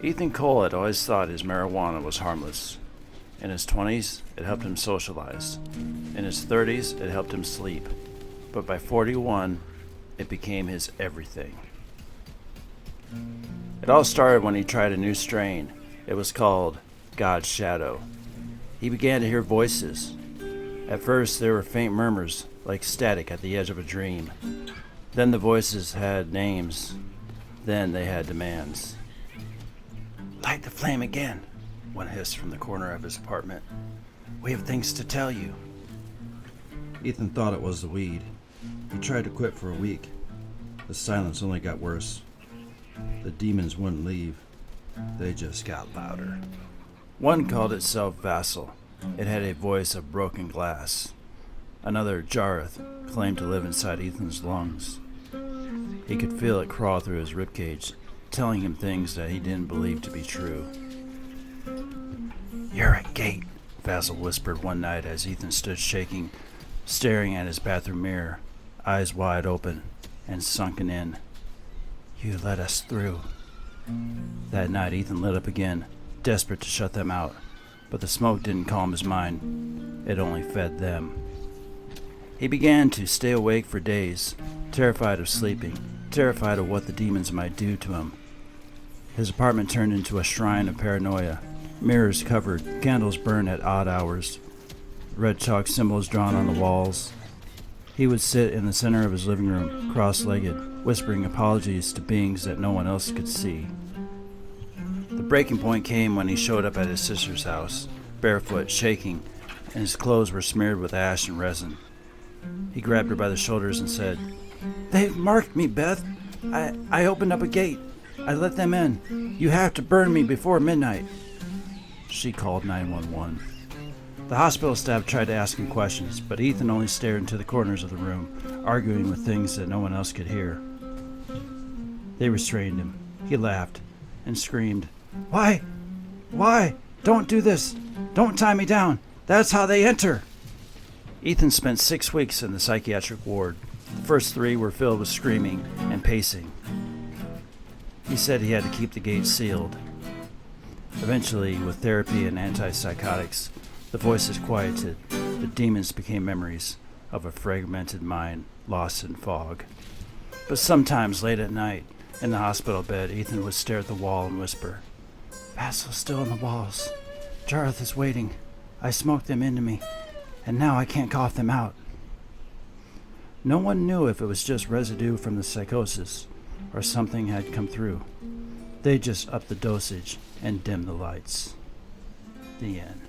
Ethan Cole had always thought his marijuana was harmless. In his 20s, it helped him socialize. In his 30s, it helped him sleep. But by 41, it became his everything. It all started when he tried a new strain. It was called God's Shadow. He began to hear voices. At first, there were faint murmurs, like static at the edge of a dream. Then the voices had names. Then they had demands. "Light the flame again," one hissed from the corner of his apartment. "We have things to tell you." Ethan thought it was the weed. He tried to quit for a week. The silence only got worse. The demons wouldn't leave. They just got louder. One called itself Vassal. It had a voice of broken glass. Another, Jareth, claimed to live inside Ethan's lungs. He could feel it crawl through his ribcage, telling him things that he didn't believe to be true. "You're a gate," Vassal whispered one night as Ethan stood shaking, staring at his bathroom mirror, eyes wide open and sunken in. "You let us through." That night Ethan lit up again, desperate to shut them out, but the smoke didn't calm his mind. It only fed them. He began to stay awake for days, terrified of sleeping, terrified of what the demons might do to him. His apartment turned into a shrine of paranoia. Mirrors covered, candles burned at odd hours, red chalk symbols drawn on the walls. He would sit in the center of his living room, cross-legged, whispering apologies to beings that no one else could see. The breaking point came when he showed up at his sister's house, barefoot, shaking, and his clothes were smeared with ash and resin. He grabbed her by the shoulders and said, "They've marked me, Beth. I opened up a gate. I let them in. You have to burn me before midnight." She called 911. The hospital staff tried to ask him questions, but Ethan only stared into the corners of the room, arguing with things that no one else could hear. They restrained him. He laughed and screamed, "Why? Why? Don't do this. Don't tie me down. That's how they enter." Ethan spent 6 weeks in the psychiatric ward. The first 3 were filled with screaming and pacing. He said he had to keep the gate sealed. Eventually, with therapy and antipsychotics, the voices quieted. The demons became memories of a fragmented mind lost in fog. But sometimes late at night, in the hospital bed, Ethan would stare at the wall and whisper, "Vassal's still in the walls. Jareth is waiting. I smoked them into me, and now I can't cough them out." No one knew if it was just residue from the psychosis or something had come through. They just upped the dosage and dimmed the lights. The end.